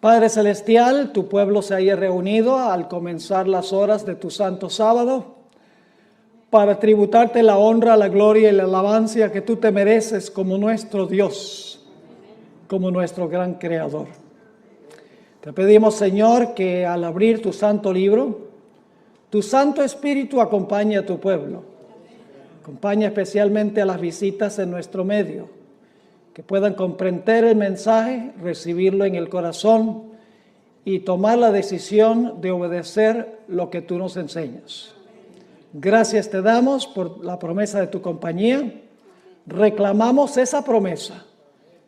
Padre Celestial, tu pueblo se haya reunido al comenzar las horas de tu santo sábado para tributarte la honra, la gloria y la alabanza que tú te mereces como nuestro Dios, como nuestro gran Creador. Te pedimos, Señor, que al abrir tu santo libro, tu Santo Espíritu acompañe a tu pueblo. Acompaña especialmente a las visitas en nuestro medio, que puedan comprender el mensaje, recibirlo en el corazón y tomar la decisión de obedecer lo que tú nos enseñas. Gracias te damos por la promesa de tu compañía. Reclamamos esa promesa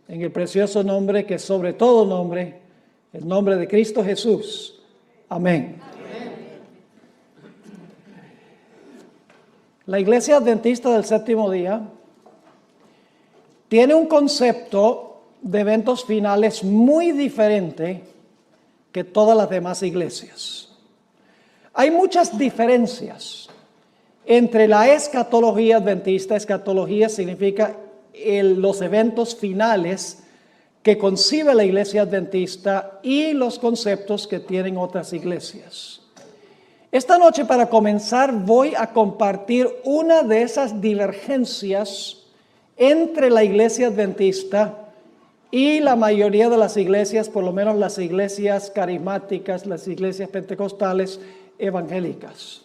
en el precioso nombre que sobre todo nombre, el nombre de Cristo Jesús. Amén. La Iglesia Adventista del Séptimo Día tiene un concepto de eventos finales muy diferente que todas las demás iglesias. Hay muchas diferencias entre la escatología adventista. Escatología significa los eventos finales que concibe la Iglesia Adventista y los conceptos que tienen otras iglesias. Esta noche, para comenzar, voy a compartir una de esas divergencias entre la Iglesia Adventista y la mayoría de las iglesias, por lo menos las iglesias carismáticas, las iglesias pentecostales evangélicas.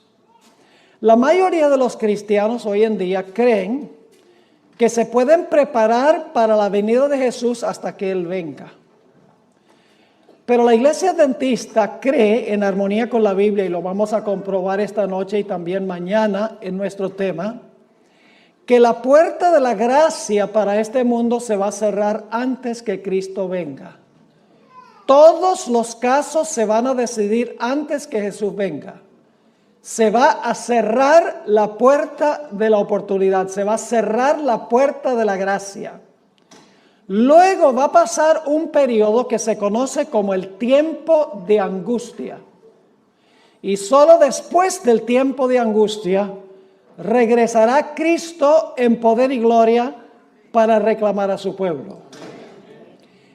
La mayoría de los cristianos hoy en día creen que se pueden preparar para la venida de Jesús hasta que Él venga. Pero la Iglesia Adventista cree, en armonía con la Biblia, y lo vamos a comprobar esta noche y también mañana en nuestro tema, que la puerta de la gracia para este mundo se va a cerrar antes que Cristo venga. Todos los casos se van a decidir antes que Jesús venga. Se va a cerrar la puerta de la oportunidad, se va a cerrar la puerta de la gracia. Luego va a pasar un periodo que se conoce como el tiempo de angustia. Y solo después del tiempo de angustia regresará Cristo en poder y gloria para reclamar a su pueblo.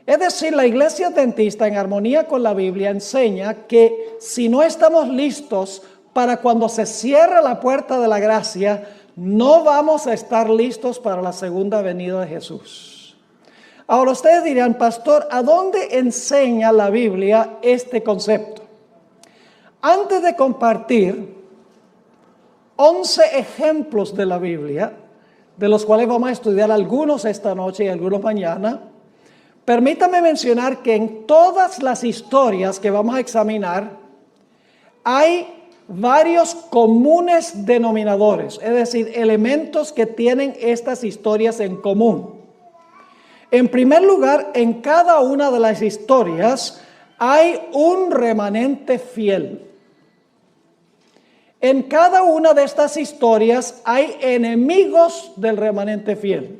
Es decir, la Iglesia Adventista, en armonía con la Biblia, enseña que si no estamos listos para cuando se cierre la puerta de la gracia, no vamos a estar listos para la segunda venida de Jesús. Ahora ustedes dirán, pastor, ¿a dónde enseña la Biblia este concepto? Antes de compartir 11 ejemplos de la Biblia, de los cuales vamos a estudiar algunos esta noche y algunos mañana, permítame mencionar que en todas las historias que vamos a examinar hay varios comunes denominadores, es decir, elementos que tienen estas historias en común. En primer lugar, en cada una de las historias hay un remanente fiel. En cada una de estas historias hay enemigos del remanente fiel.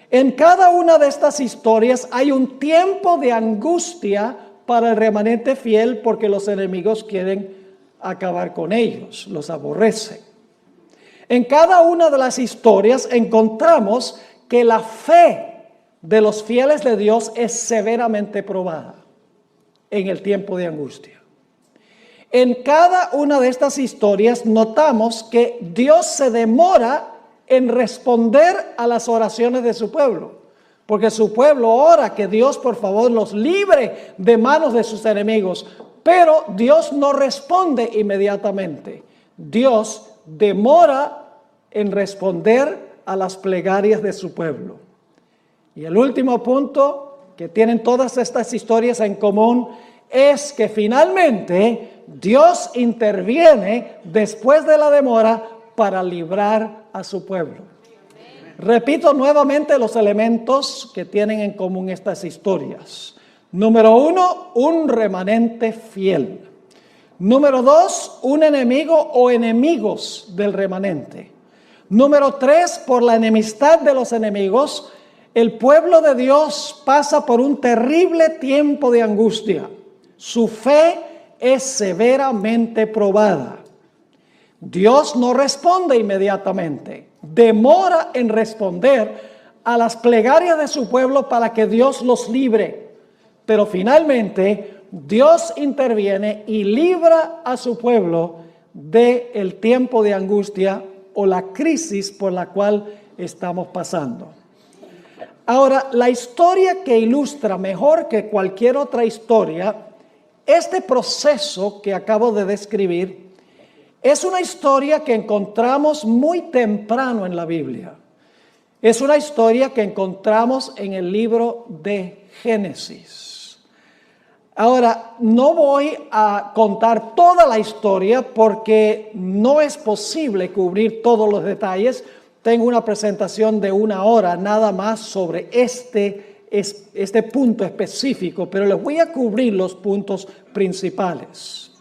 En cada una de estas historias hay un tiempo de angustia para el remanente fiel porque los enemigos quieren acabar con ellos, los aborrecen. En cada una de las historias encontramos que la fe de los fieles de Dios es severamente probada en el tiempo de angustia. En cada una de estas historias notamos que Dios se demora en responder a las oraciones de su pueblo, porque su pueblo ora que Dios por favor los libre de manos de sus enemigos, pero Dios no responde inmediatamente. Dios demora en responder a las plegarias de su pueblo. Y el último punto que tienen todas estas historias en común es que finalmente Dios interviene después de la demora para librar a su pueblo. Repito nuevamente los elementos que tienen en común estas historias. Número 1, un remanente fiel. Número 2, un enemigo o enemigos del remanente. Número 3, por la enemistad de los enemigos, el pueblo de Dios pasa por un terrible tiempo de angustia. Su fe es severamente probada. Dios no responde inmediatamente, demora en responder a las plegarias de su pueblo para que Dios los libre. Pero finalmente Dios interviene y libra a su pueblo del tiempo de angustia o la crisis por la cual estamos pasando. Ahora, la historia que ilustra mejor que cualquier otra historia este proceso que acabo de describir es una historia que encontramos muy temprano en la Biblia. Es una historia que encontramos en el libro de Génesis. Ahora, no voy a contar toda la historia porque no es posible cubrir todos los detalles. Tengo una presentación de 1 hora nada más sobre este punto específico, pero les voy a cubrir los puntos principales.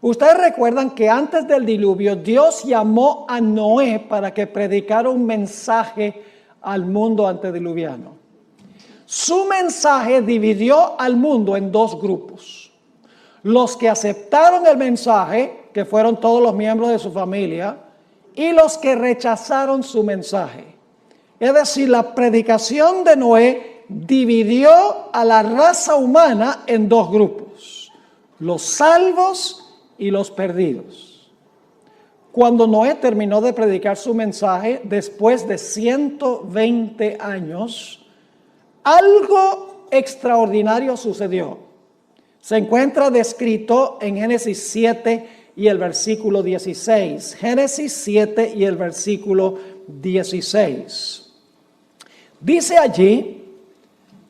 Ustedes recuerdan que antes del diluvio Dios llamó a Noé para que predicara un mensaje al mundo antediluviano. Su mensaje dividió al mundo en 2 grupos. Los que aceptaron el mensaje, que fueron todos los miembros de su familia, y los que rechazaron su mensaje. Es decir, la predicación de Noé dividió a la raza humana en 2 grupos, los salvos y los perdidos. Cuando Noé terminó de predicar su mensaje, después de 120 años, algo extraordinario sucedió. Se encuentra descrito en Génesis 7 y el versículo 16. Génesis 7 y el versículo 16. Dice allí,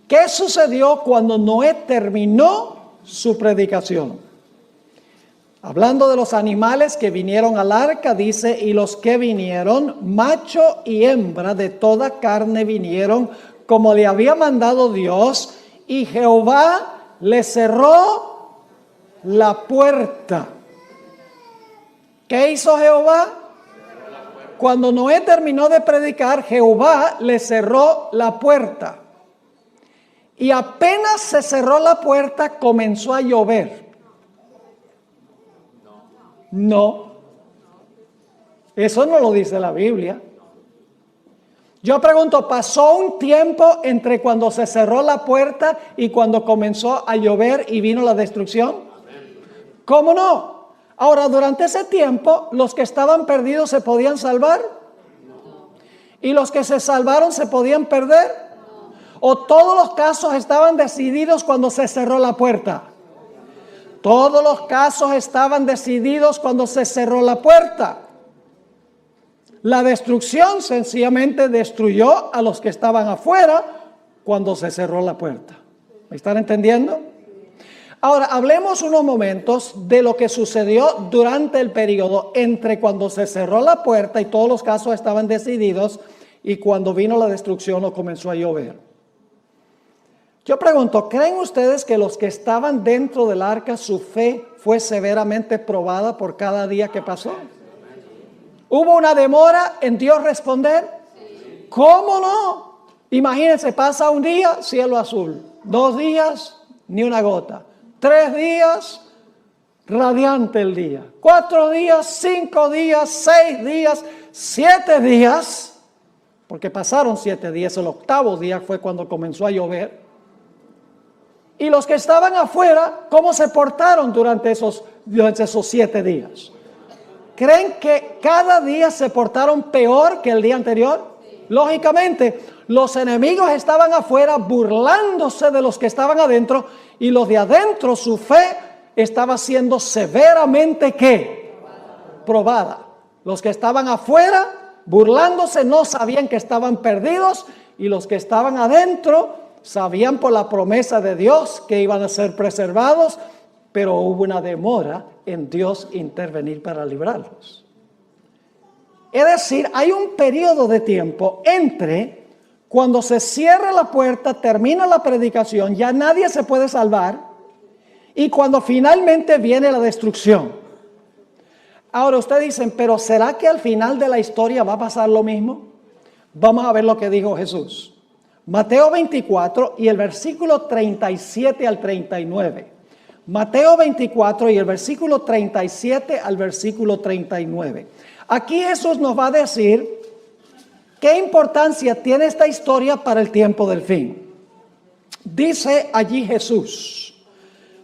¿qué sucedió cuando Noé terminó su predicación? Hablando de los animales que vinieron al arca, dice, y los que vinieron, macho y hembra de toda carne vinieron, como le había mandado Dios, y Jehová le cerró la puerta. ¿Qué hizo Jehová? Cuando Noé terminó de predicar, Jehová le cerró la puerta. Y apenas se cerró la puerta, comenzó a llover. No. Eso no lo dice la Biblia. Yo pregunto, ¿pasó un tiempo entre cuando se cerró la puerta y cuando comenzó a llover y vino la destrucción? ¿Cómo no? Ahora, durante ese tiempo, ¿los que estaban perdidos se podían salvar? ¿Y los que se salvaron se podían perder? ¿O todos los casos estaban decididos cuando se cerró la puerta? Todos los casos estaban decididos cuando se cerró la puerta. La destrucción sencillamente destruyó a los que estaban afuera cuando se cerró la puerta. ¿Me están entendiendo? Ahora, hablemos unos momentos de lo que sucedió durante el periodo entre cuando se cerró la puerta y todos los casos estaban decididos y cuando vino la destrucción o comenzó a llover. Yo pregunto, ¿creen ustedes que los que estaban dentro del arca, su fe fue severamente probada por cada día que pasó? ¿Hubo una demora en Dios responder? ¿Cómo no? Imagínense, pasa un día, cielo azul. 2 días, ni una gota. 3 días, radiante el día. 4 días, 5 días, 6 días, 7 días. Porque pasaron 7 días, el 8º día fue cuando comenzó a llover. Y los que estaban afuera, ¿cómo se portaron durante esos 7 días? ¿Creen que cada día se portaron peor que el día anterior? Lógicamente, los enemigos estaban afuera burlándose de los que estaban adentro y los de adentro, su fe estaba siendo severamente ¿qué? Probada. Los que estaban afuera burlándose no sabían que estaban perdidos y los que estaban adentro sabían por la promesa de Dios que iban a ser preservados, pero hubo una demora en Dios intervenir para librarlos. Es decir, hay un periodo de tiempo entre cuando se cierra la puerta, termina la predicación, ya nadie se puede salvar, y cuando finalmente viene la destrucción. Ahora ustedes dicen, pero ¿será que al final de la historia va a pasar lo mismo? Vamos a ver lo que dijo Jesús. Mateo 24 y el versículo 37 al 39. Mateo 24 y el versículo 37 al versículo 39. Aquí Jesús nos va a decir qué importancia tiene esta historia para el tiempo del fin. dice allí Jesús,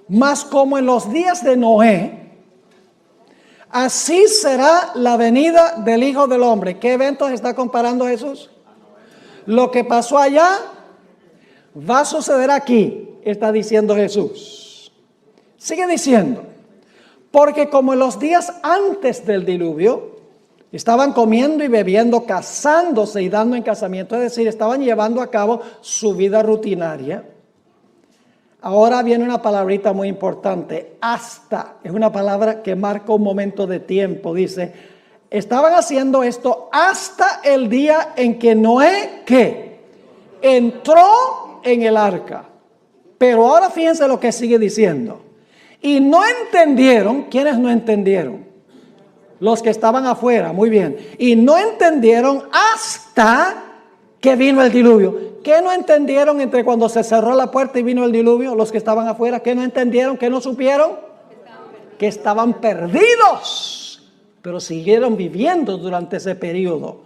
mas como en los días de Noé, así será la venida del Hijo del Hombre. ¿Qué eventos está comparando Jesús? Lo que pasó allá va a suceder aquí, está diciendo Jesús. Sigue diciendo, porque como en los días antes del diluvio, estaban comiendo y bebiendo, casándose y dando en casamiento, es decir, estaban llevando a cabo su vida rutinaria. Ahora viene una palabrita muy importante, hasta, es una palabra que marca un momento de tiempo, dice, estaban haciendo esto hasta el día en que Noé, ¿qué? Entró en el arca. Pero ahora fíjense lo que sigue diciendo. Y no entendieron, ¿quiénes no entendieron? Los que estaban afuera, muy bien. Y no entendieron hasta que vino el diluvio. ¿Qué no entendieron entre cuando se cerró la puerta y vino el diluvio? Los que estaban afuera, ¿qué no entendieron? ¿Qué no supieron? Que estaban perdidos, pero siguieron viviendo durante ese periodo.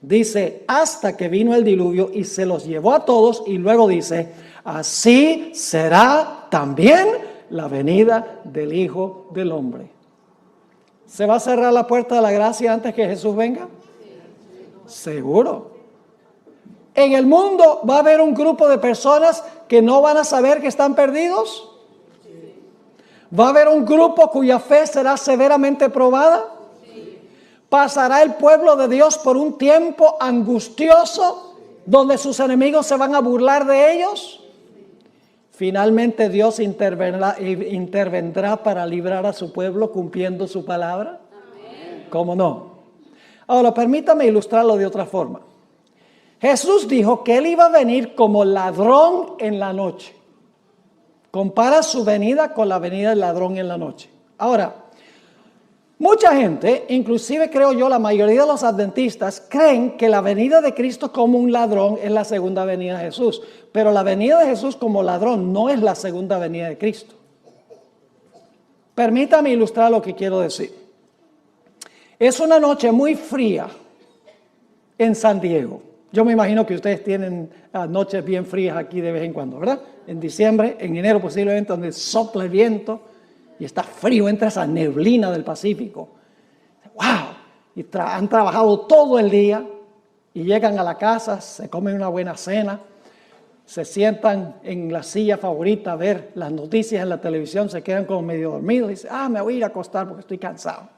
Dice, hasta que vino el diluvio y se los llevó a todos, y luego dice, así será también la venida del Hijo del Hombre. ¿Se va a cerrar la puerta de la gracia antes que Jesús venga? Seguro. En el mundo va a haber un grupo de personas que no van a saber que están perdidos. Va a haber un grupo cuya fe será severamente probada. Pasará el pueblo de Dios por un tiempo angustioso donde sus enemigos se van a burlar de ellos. Finalmente Dios intervendrá para librar a su pueblo cumpliendo su palabra. ¿Cómo no? Ahora permítame ilustrarlo de otra forma. Jesús dijo que Él iba a venir como ladrón en la noche. Compara su venida con la venida del ladrón en la noche. Ahora, mucha gente, inclusive creo yo la mayoría de los adventistas, creen que la venida de Cristo como un ladrón es la segunda venida de Jesús. Pero la venida de Jesús como ladrón no es la segunda venida de Cristo. Permítame ilustrar lo que quiero decir. Es una noche muy fría en San Diego. Yo me imagino que ustedes tienen noches bien frías aquí de vez en cuando, ¿verdad? En diciembre, en enero posiblemente, donde sopla el viento y está frío, entra esa neblina del Pacífico. ¡Wow! Y han trabajado todo el día y llegan a la casa, se comen una buena cena, se sientan en la silla favorita a ver las noticias en la televisión, se quedan como medio dormidos y dicen, me voy a ir a acostar porque estoy cansado.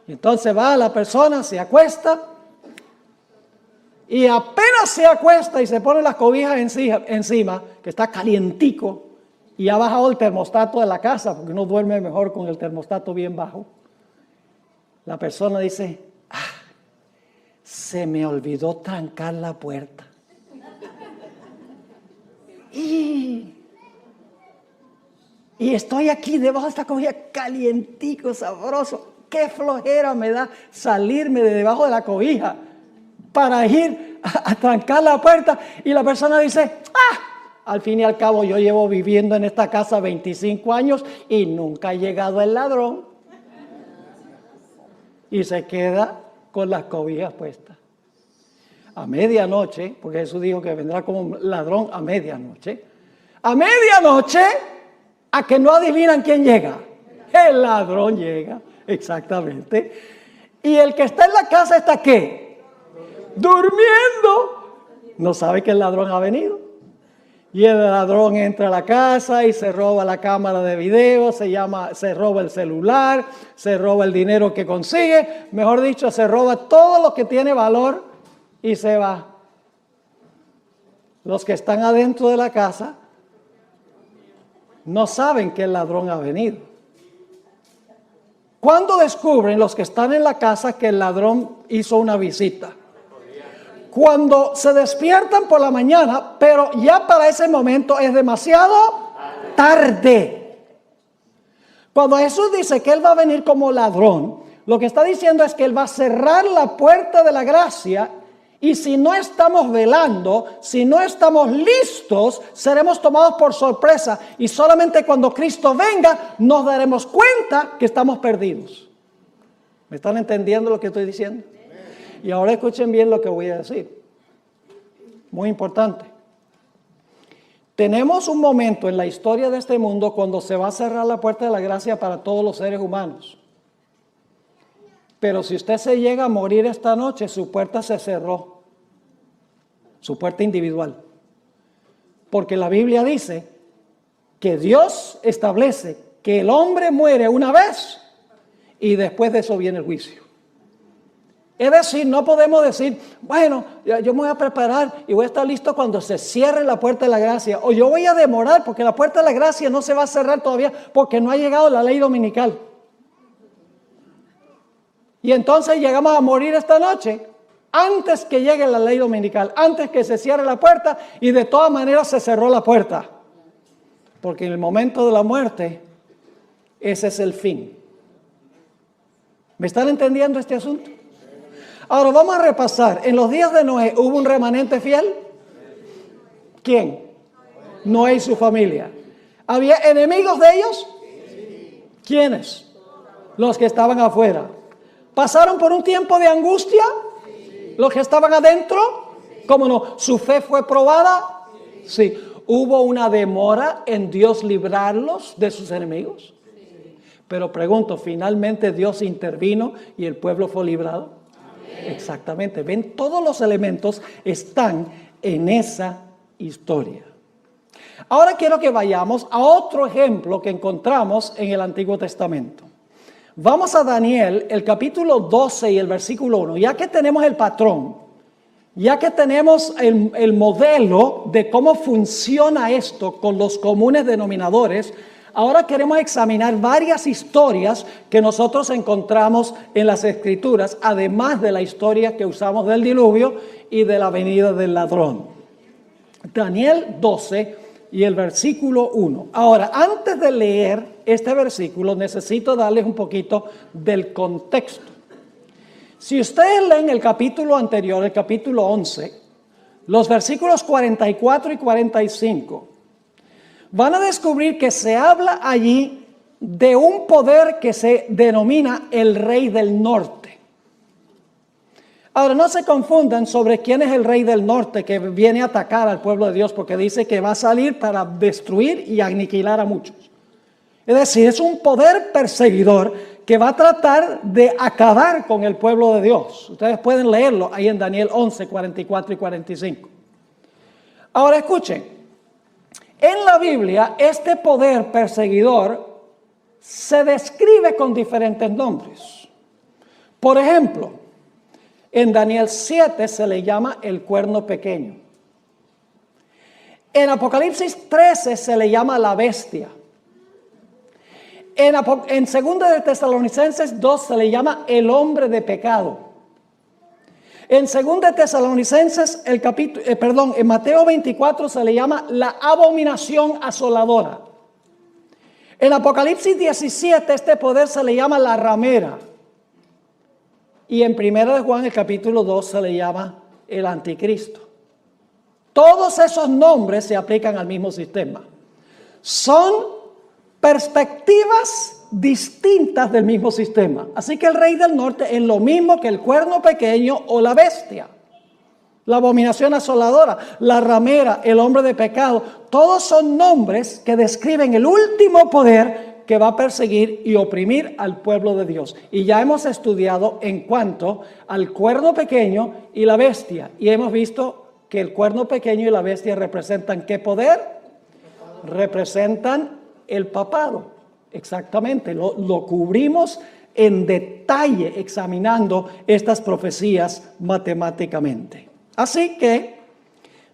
Y entonces va la persona, se acuesta, y apenas se acuesta y se pone las cobijas encima, que está calientico, y ha bajado el termostato de la casa, porque uno duerme mejor con el termostato bien bajo. La persona dice, se me olvidó trancar la puerta. Y estoy aquí debajo de esta cobija calientico, sabroso. Qué flojera me da salirme de debajo de la cobija para ir a trancar la puerta. Y la persona dice, al fin y al cabo yo llevo viviendo en esta casa 25 años y nunca ha llegado el ladrón. Y se queda con las cobijas puestas. A medianoche, porque Jesús dijo que vendrá como un ladrón a medianoche. A medianoche, a que no adivinan quién llega. El ladrón llega, exactamente. Y el que está en la casa está ¿qué? Durmiendo. No sabe que el ladrón ha venido. Y el ladrón entra a la casa y se roba la cámara de video, se roba el celular, se roba el dinero que consigue, mejor dicho, se roba todo lo que tiene valor y se va. Los que están adentro de la casa no saben que el ladrón ha venido. ¿Cuándo descubren los que están en la casa que el ladrón hizo una visita? Cuando se despiertan por la mañana, pero ya para ese momento es demasiado tarde. Cuando Jesús dice que Él va a venir como ladrón, lo que está diciendo es que Él va a cerrar la puerta de la gracia y si no estamos velando, si no estamos listos, seremos tomados por sorpresa y solamente cuando Cristo venga nos daremos cuenta que estamos perdidos. ¿Me están entendiendo lo que estoy diciendo? Y ahora escuchen bien lo que voy a decir. Muy importante. Tenemos un momento en la historia de este mundo cuando se va a cerrar la puerta de la gracia para todos los seres humanos. Pero si usted se llega a morir esta noche, su puerta se cerró. Su puerta individual. Porque la Biblia dice que Dios establece que el hombre muere una vez y después de eso viene el juicio. Es decir, no podemos decir, bueno, yo me voy a preparar y voy a estar listo cuando se cierre la puerta de la gracia. O yo voy a demorar porque la puerta de la gracia no se va a cerrar todavía porque no ha llegado la ley dominical. Y entonces llegamos a morir esta noche antes que llegue la ley dominical, antes que se cierre la puerta y de todas maneras se cerró la puerta. Porque en el momento de la muerte, ese es el fin. ¿Me están entendiendo este asunto? Ahora vamos a repasar. En los días de Noé, ¿hubo un remanente fiel? ¿Quién? Noé y su familia. ¿Había enemigos de ellos? ¿Quiénes? Los que estaban afuera. ¿Pasaron por un tiempo de angustia? ¿Los que estaban adentro? ¿Cómo no? ¿Su fe fue probada? Sí. ¿Hubo una demora en Dios librarlos de sus enemigos? Pero pregunto, ¿finalmente Dios intervino y el pueblo fue librado? Exactamente. Ven, todos los elementos están en esa historia. Ahora quiero que vayamos a otro ejemplo que encontramos en el Antiguo Testamento. Vamos a Daniel, el capítulo 12 y el versículo 1. Ya que tenemos el patrón, ya que tenemos el modelo de cómo funciona esto con los comunes denominadores, ahora queremos examinar varias historias que nosotros encontramos en las Escrituras, además de la historia que usamos del diluvio y de la venida del ladrón. Daniel 12 y el versículo 1. Ahora, antes de leer este versículo, necesito darles un poquito del contexto. Si ustedes leen el capítulo anterior, el capítulo 11, los versículos 44 y 45, van a descubrir que se habla allí de un poder que se denomina el Rey del Norte. Ahora, no se confundan sobre quién es el Rey del Norte que viene a atacar al pueblo de Dios, porque dice que va a salir para destruir y aniquilar a muchos. Es decir, es un poder perseguidor que va a tratar de acabar con el pueblo de Dios. Ustedes pueden leerlo ahí en Daniel 11, 44 y 45. Ahora escuchen. En la Biblia, este poder perseguidor se describe con diferentes nombres. Por ejemplo, en Daniel 7 se le llama el cuerno pequeño. En Apocalipsis 13 se le llama la bestia. En 2 de Tesalonicenses 2 se le llama el hombre de pecado. En 2 de Tesalonicenses, en Mateo 24 se le llama la abominación asoladora. En Apocalipsis 17 este poder se le llama la ramera. Y en 1 de Juan, el capítulo 2, se le llama el anticristo. Todos esos nombres se aplican al mismo sistema. Son perspectivas distintas del mismo sistema. Así que el Rey del Norte es lo mismo que el cuerno pequeño o la bestia. La abominación asoladora, la ramera, el hombre de pecado. Todos son nombres que describen el último poder que va a perseguir y oprimir al pueblo de Dios. Y ya hemos estudiado en cuanto al cuerno pequeño y la bestia. Y hemos visto que el cuerno pequeño y la bestia representan ¿qué poder? Representan el papado. Exactamente, lo cubrimos en detalle examinando estas profecías matemáticamente. Así que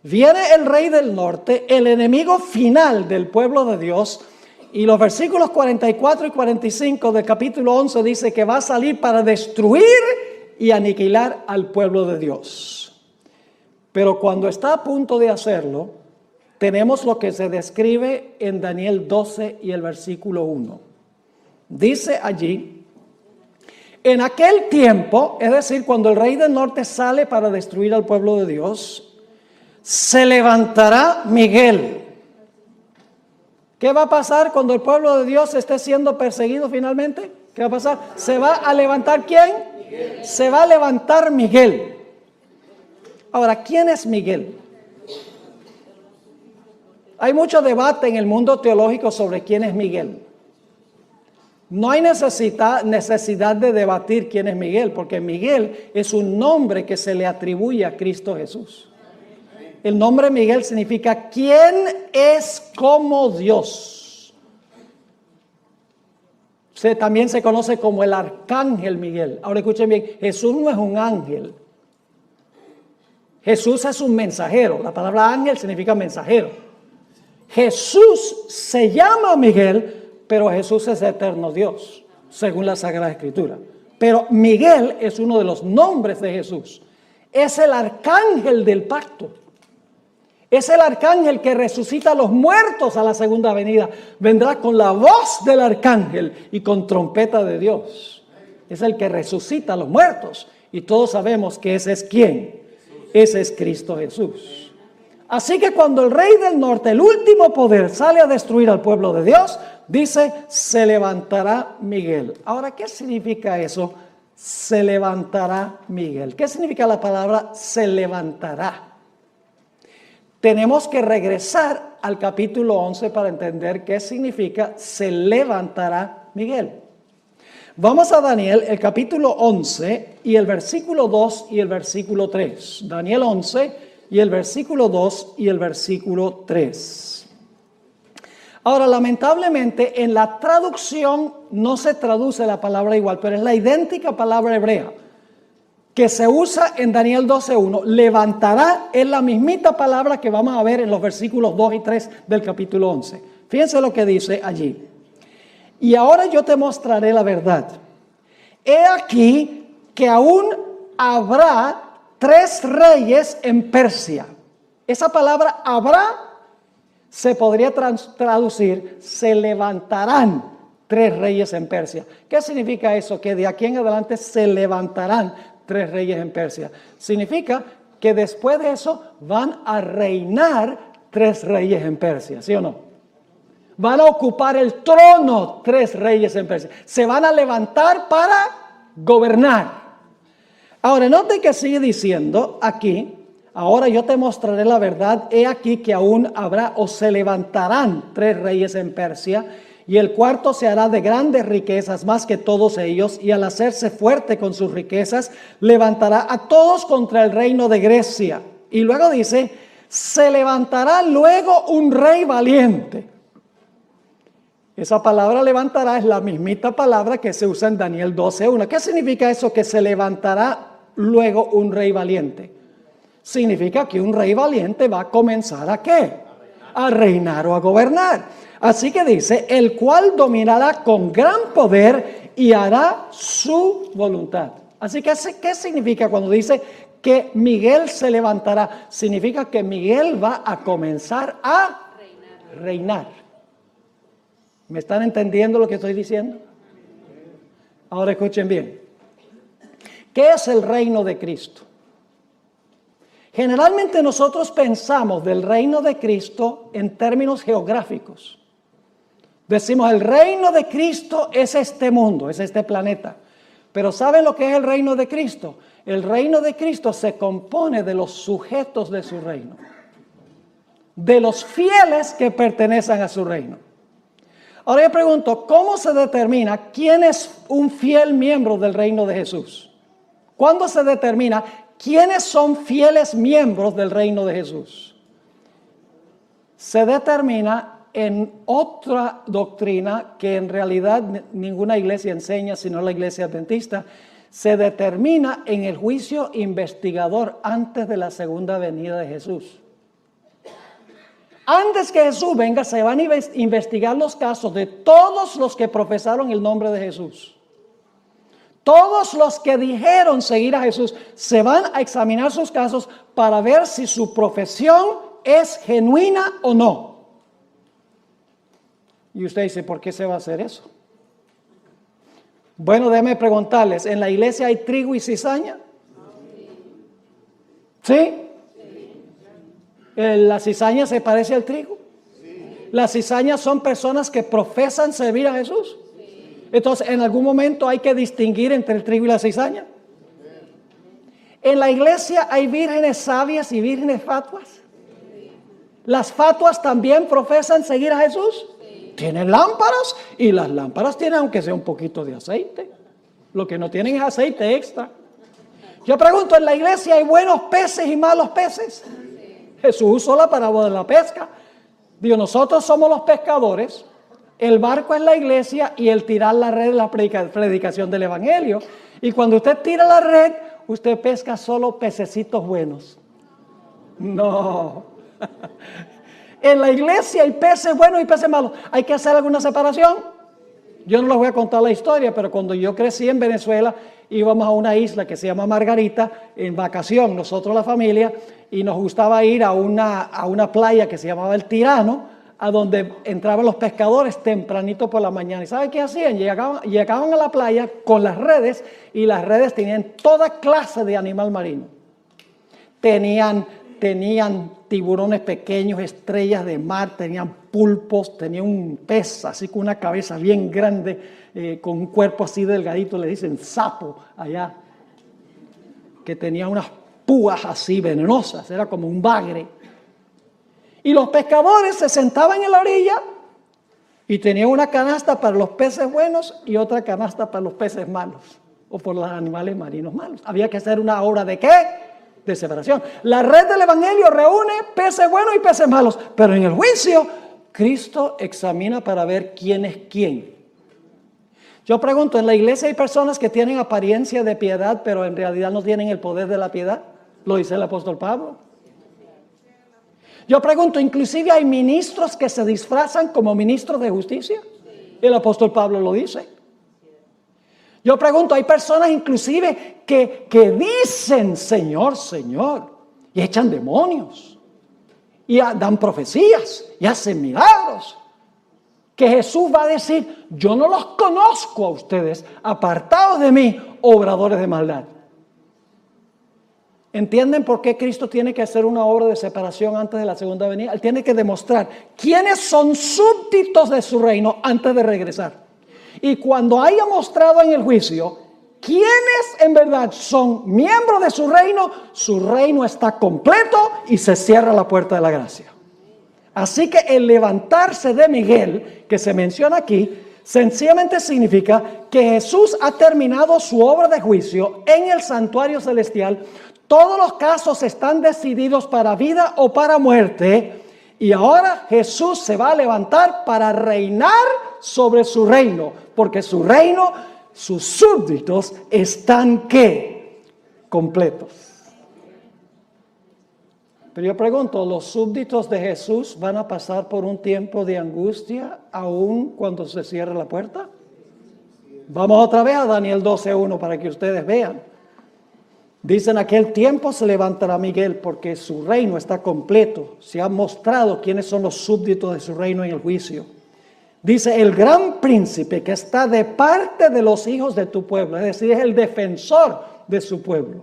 viene el Rey del Norte, el enemigo final del pueblo de Dios, y los versículos 44 y 45 del capítulo 11 dice que va a salir para destruir y aniquilar al pueblo de Dios. Pero cuando está a punto de hacerlo, tenemos lo que se describe en Daniel 12 y el versículo 1. Dice allí, en aquel tiempo, es decir, cuando el Rey del Norte sale para destruir al pueblo de Dios, se levantará Miguel. ¿Qué va a pasar cuando el pueblo de Dios esté siendo perseguido finalmente? ¿Qué va a pasar? ¿Se va a levantar quién? Miguel. Se va a levantar Miguel. Ahora, ¿quién es Miguel? Hay mucho debate en el mundo teológico sobre quién es Miguel. No hay necesidad de debatir quién es Miguel, porque Miguel es un nombre que se le atribuye a Cristo Jesús. El nombre Miguel significa ¿quién es como Dios? También se conoce como el arcángel Miguel. Ahora escuchen bien, Jesús no es un ángel. Jesús es un mensajero. La palabra ángel significa mensajero. Jesús se llama Miguel, pero Jesús es eterno Dios, según la Sagrada Escritura. Pero Miguel es uno de los nombres de Jesús. Es el arcángel del pacto. Es el arcángel que resucita a los muertos a la segunda venida. Vendrá con la voz del arcángel y con trompeta de Dios. Es el que resucita a los muertos. Y todos sabemos que ese es ¿quién? Ese es Cristo Jesús. Así que cuando el rey del norte, el último poder, sale a destruir al pueblo de Dios, dice, se levantará Miguel. Ahora, ¿qué significa eso? Se levantará Miguel. ¿Qué significa la palabra se levantará? Tenemos que regresar al capítulo 11 para entender qué significa se levantará Miguel. Vamos a Daniel, el capítulo 11 y el versículo 2 y el versículo 3. Daniel 11 y el versículo 2 y el versículo 3. Ahora, lamentablemente, en la traducción no se traduce la palabra igual, pero es la idéntica palabra hebrea que se usa en Daniel 12:1. Levantará es la mismita palabra que vamos a ver en los versículos 2 y 3 del capítulo 11. Fíjense lo que dice allí. Y ahora yo te mostraré la verdad. He aquí que aún habrá 3 reyes en Persia. Esa palabra habrá se podría traducir, se levantarán 3 reyes en Persia. ¿Qué significa eso? Que de aquí en adelante se levantarán 3 reyes en Persia. Significa que después de eso van a reinar 3 reyes en Persia, ¿sí o no? Van a ocupar el trono 3 reyes en Persia. Se van a levantar para gobernar. Ahora, note que sigue diciendo aquí, ahora yo te mostraré la verdad, he aquí que aún habrá o se levantarán 3 reyes en Persia, y el cuarto se hará de grandes riquezas más que todos ellos, y al hacerse fuerte con sus riquezas, levantará a todos contra el reino de Grecia. Y luego dice, se levantará luego un rey valiente. Esa palabra levantará es la mismita palabra que se usa en Daniel 12:1. ¿Qué significa eso? Que se levantará luego un rey valiente. Significa que un rey valiente va a comenzar ¿a qué? A reinar o a gobernar. Así que dice, el cual dominará con gran poder y hará su voluntad. Así que, ¿qué significa cuando dice que Miguel se levantará? Significa que Miguel va a comenzar a reinar. ¿Me están entendiendo lo que estoy diciendo? Ahora escuchen bien. ¿Qué es el reino de Cristo? Generalmente nosotros pensamos del reino de Cristo en términos geográficos. Decimos, el reino de Cristo es este mundo, es este planeta. Pero ¿saben lo que es el reino de Cristo? El reino de Cristo se compone de los sujetos de su reino. De los fieles que pertenecen a su reino. Ahora yo pregunto, ¿cómo se determina quién es un fiel miembro del reino de Jesús? ¿Cuándo se determina quiénes son fieles miembros del reino de Jesús? Se determina en otra doctrina que en realidad ninguna iglesia enseña, sino la iglesia adventista. Se determina en el juicio investigador antes de la segunda venida de Jesús. Antes que Jesús venga, se van a investigar los casos de todos los que profesaron el nombre de Jesús. Todos los que dijeron seguir a Jesús, se van a examinar sus casos para ver si su profesión es genuina o no. Y usted dice, ¿por qué se va a hacer eso? Bueno, déjenme preguntarles, ¿en la iglesia hay trigo y cizaña? ¿Sí? ¿La cizaña se parece al trigo? Sí. ¿Las cizañas son personas que profesan servir a Jesús? Sí. Entonces, ¿en algún momento hay que distinguir entre el trigo y la cizaña? Sí. ¿En la iglesia hay vírgenes sabias y vírgenes fatuas? Sí. ¿Las fatuas también profesan seguir a Jesús? Sí. Tienen lámparas y las lámparas tienen aunque sea un poquito de aceite. Lo que no tienen es aceite extra. Yo pregunto, ¿en la iglesia hay buenos peces y malos peces? Sí. Jesús usó la parábola de la pesca. Digo, nosotros somos los pescadores, el barco es la iglesia y el tirar la red es la predicación del evangelio. Y cuando usted tira la red, usted pesca solo pececitos buenos. No. En la iglesia hay peces buenos y peces malos. ¿Hay que hacer alguna separación? Yo no les voy a contar la historia, pero cuando yo crecí en Venezuela, íbamos a una isla que se llama Margarita, en vacación, nosotros la familia, y nos gustaba ir a una playa que se llamaba El Tirano, a donde entraban los pescadores tempranito por la mañana. ¿Y saben qué hacían? Llegaban a la playa con las redes, y las redes tenían toda clase de animal marino. Tenían tiburones pequeños, estrellas de mar, tenían pulpos, tenían un pez así con una cabeza bien grande, con un cuerpo así delgadito, le dicen sapo allá, que tenía unas púas así venenosas, era como un bagre. Y los pescadores se sentaban en la orilla y tenían una canasta para los peces buenos y otra canasta para los peces malos, o por los animales marinos malos. Había que hacer una obra de ¿qué? De separación. La red del evangelio reúne peces buenos y peces malos, pero en el juicio Cristo examina para ver quién es quién. Yo pregunto, ¿en la iglesia hay personas que tienen apariencia de piedad, pero en realidad no tienen el poder de la piedad? Lo dice el apóstol Pablo. Yo pregunto, ¿inclusive hay ministros que se disfrazan como ministros de justicia? El apóstol Pablo lo dice. Yo pregunto, ¿hay personas inclusive que dicen Señor, Señor, y echan demonios, y dan profecías, y hacen milagros? Que Jesús va a decir, yo no los conozco a ustedes, apartados de mí, obradores de maldad. ¿Entienden por qué Cristo tiene que hacer una obra de separación antes de la segunda venida? Él tiene que demostrar quiénes son súbditos de su reino antes de regresar. Y cuando haya mostrado en el juicio quiénes en verdad son miembros de su reino está completo y se cierra la puerta de la gracia. Así que el levantarse de Miguel, que se menciona aquí, sencillamente significa que Jesús ha terminado su obra de juicio en el santuario celestial. Todos los casos están decididos para vida o para muerte. Y ahora Jesús se va a levantar para reinar sobre su reino. Porque su reino, sus súbditos están ¿qué? Completos. Pero yo pregunto, ¿los súbditos de Jesús van a pasar por un tiempo de angustia aún cuando se cierre la puerta? Vamos otra vez a Daniel 12:1 para que ustedes vean. Dice, en aquel tiempo se levantará Miguel porque su reino está completo. Se ha mostrado quiénes son los súbditos de su reino en el juicio. Dice, el gran príncipe que está de parte de los hijos de tu pueblo, es decir, es el defensor de su pueblo.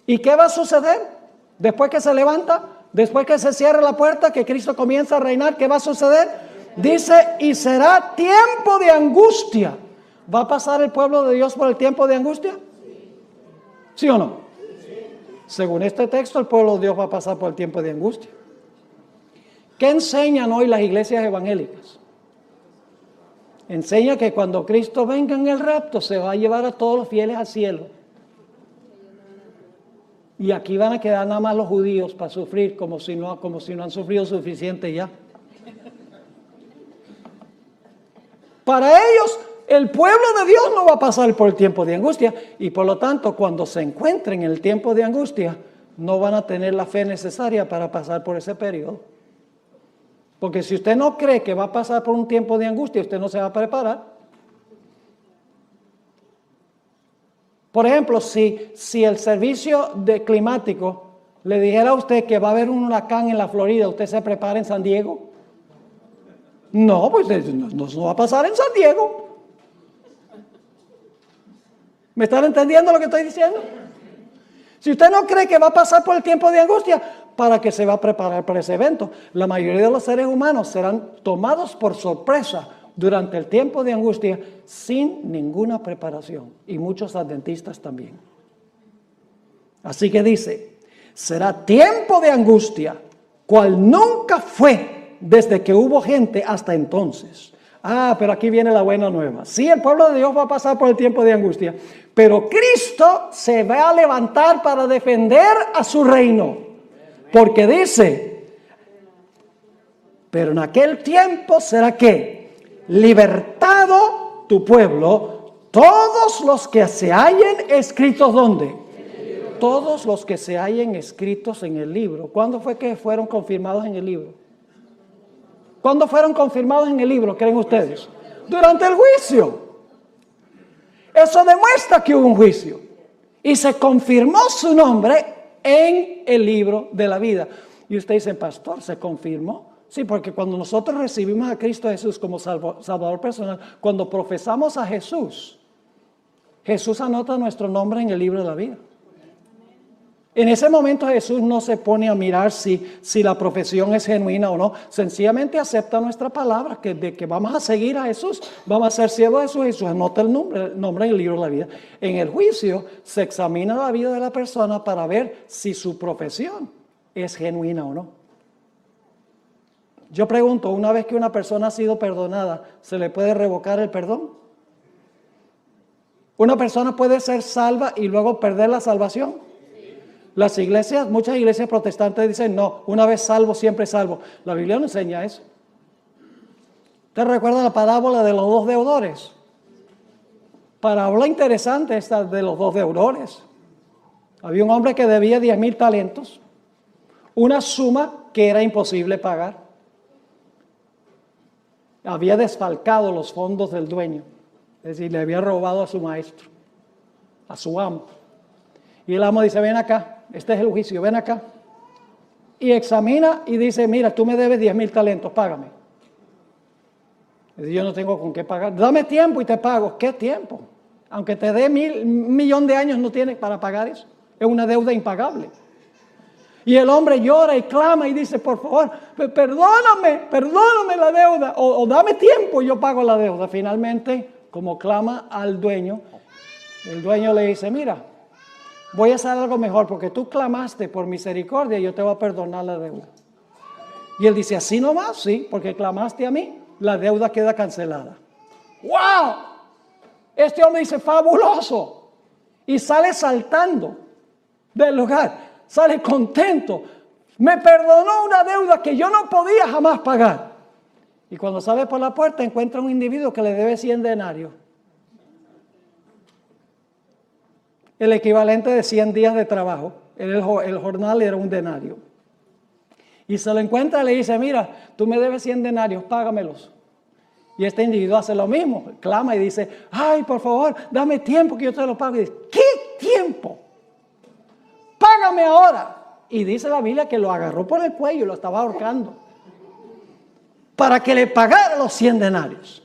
¿Y qué va a suceder? Después que se levanta, después que se cierre la puerta, que Cristo comienza a reinar, ¿qué va a suceder? Dice, y será tiempo de angustia. ¿Va a pasar el pueblo de Dios por el tiempo de angustia? ¿Sí o no? Según este texto, el pueblo de Dios va a pasar por el tiempo de angustia. ¿Qué enseñan hoy las iglesias evangélicas? Enseña que cuando Cristo venga en el rapto, se va a llevar a todos los fieles al cielo. Y aquí van a quedar nada más los judíos para sufrir, como si no han sufrido suficiente ya. Para ellos, el pueblo de Dios no va a pasar por el tiempo de angustia y por lo tanto cuando se encuentren en el tiempo de angustia no van a tener la fe necesaria para pasar por ese periodo. Porque si usted no cree que va a pasar por un tiempo de angustia, usted no se va a preparar. Por ejemplo, si el servicio climático le dijera a usted que va a haber un huracán en la Florida, ¿usted se prepara en San Diego? No, pues no va a pasar en San Diego. ¿Me están entendiendo lo que estoy diciendo? Si usted no cree que va a pasar por el tiempo de angustia, ¿para qué se va a preparar para ese evento? La mayoría de los seres humanos serán tomados por sorpresa durante el tiempo de angustia sin ninguna preparación. Y muchos adventistas también. Así que dice, será tiempo de angustia cual nunca fue desde que hubo gente hasta entonces. Pero aquí viene la buena nueva. Sí, el pueblo de Dios va a pasar por el tiempo de angustia, pero Cristo se va a levantar para defender a su reino. Porque dice, pero en aquel tiempo será que libertado tu pueblo, todos los que se hallen escritos, ¿dónde? Todos los que se hallen escritos en el libro. ¿Cuándo fue que fueron confirmados en el libro? ¿Cuándo fueron confirmados en el libro, creen ustedes? Durante el juicio. Eso demuestra que hubo un juicio. Y se confirmó su nombre en el libro de la vida. Y usted dice, pastor, ¿se confirmó? Sí, porque cuando nosotros recibimos a Cristo Jesús como Salvador personal, cuando profesamos a Jesús, Jesús anota nuestro nombre en el libro de la vida. En ese momento Jesús no se pone a mirar si la profesión es genuina o no. Sencillamente acepta nuestra palabra, de que vamos a seguir a Jesús, vamos a ser siervos de Jesús. Jesús anota el nombre en el libro de la vida. En el juicio se examina la vida de la persona para ver si su profesión es genuina o no. Yo pregunto, una vez que una persona ha sido perdonada, ¿se le puede revocar el perdón? ¿Una persona puede ser salva y luego perder la salvación? Las iglesias, muchas iglesias protestantes dicen, no, una vez salvo, siempre salvo. La Biblia no enseña eso. ¿Te recuerda la parábola de los dos deudores? Parábola interesante esta de los dos deudores. Había un hombre que debía 10,000 talentos, una suma que era imposible pagar. Había desfalcado los fondos del dueño, es decir, le había robado a su maestro, a su amo. Y el amo dice, ven acá. Este es el juicio, ven acá. Y examina y dice, mira, tú me debes 10,000 talentos, págame. Dice, yo no tengo con qué pagar. Dame tiempo y te pago. ¿Qué tiempo? Aunque te dé 1,000,000 de años, no tienes para pagar eso. Es una deuda impagable. Y el hombre llora y clama y dice, por favor, perdóname la deuda. O dame tiempo y yo pago la deuda. Finalmente, como clama al dueño, el dueño le dice, mira, voy a hacer algo mejor porque tú clamaste por misericordia y yo te voy a perdonar la deuda. Y él dice, así nomás, sí, porque clamaste a mí, la deuda queda cancelada. ¡Wow! Este hombre dice, fabuloso. Y sale saltando del lugar, sale contento. Me perdonó una deuda que yo no podía jamás pagar. Y cuando sale por la puerta encuentra un individuo que le debe 100 denarios. El equivalente de 100 días de trabajo. El jornal era un denario. Y se lo encuentra y le dice, mira, tú me debes 100 denarios, págamelos. Y este individuo hace lo mismo, clama y dice, ay, por favor, dame tiempo que yo te lo pago. Y dice, ¿qué tiempo? Págame ahora. Y dice la Biblia que lo agarró por el cuello y lo estaba ahorcando para que le pagara los 100 denarios.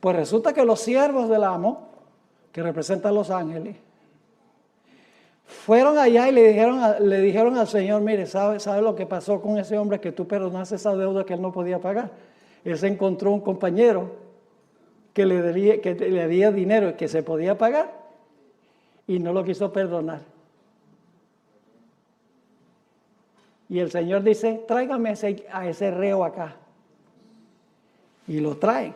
Pues resulta que los siervos del amo, que representan los ángeles, fueron allá y le dijeron al Señor, mire, ¿sabe lo que pasó con ese hombre que tú perdonaste esa deuda que él no podía pagar? Él se encontró un compañero que le debía dinero que se podía pagar y no lo quiso perdonar. Y el Señor dice, tráigame a ese reo acá. Y lo trae.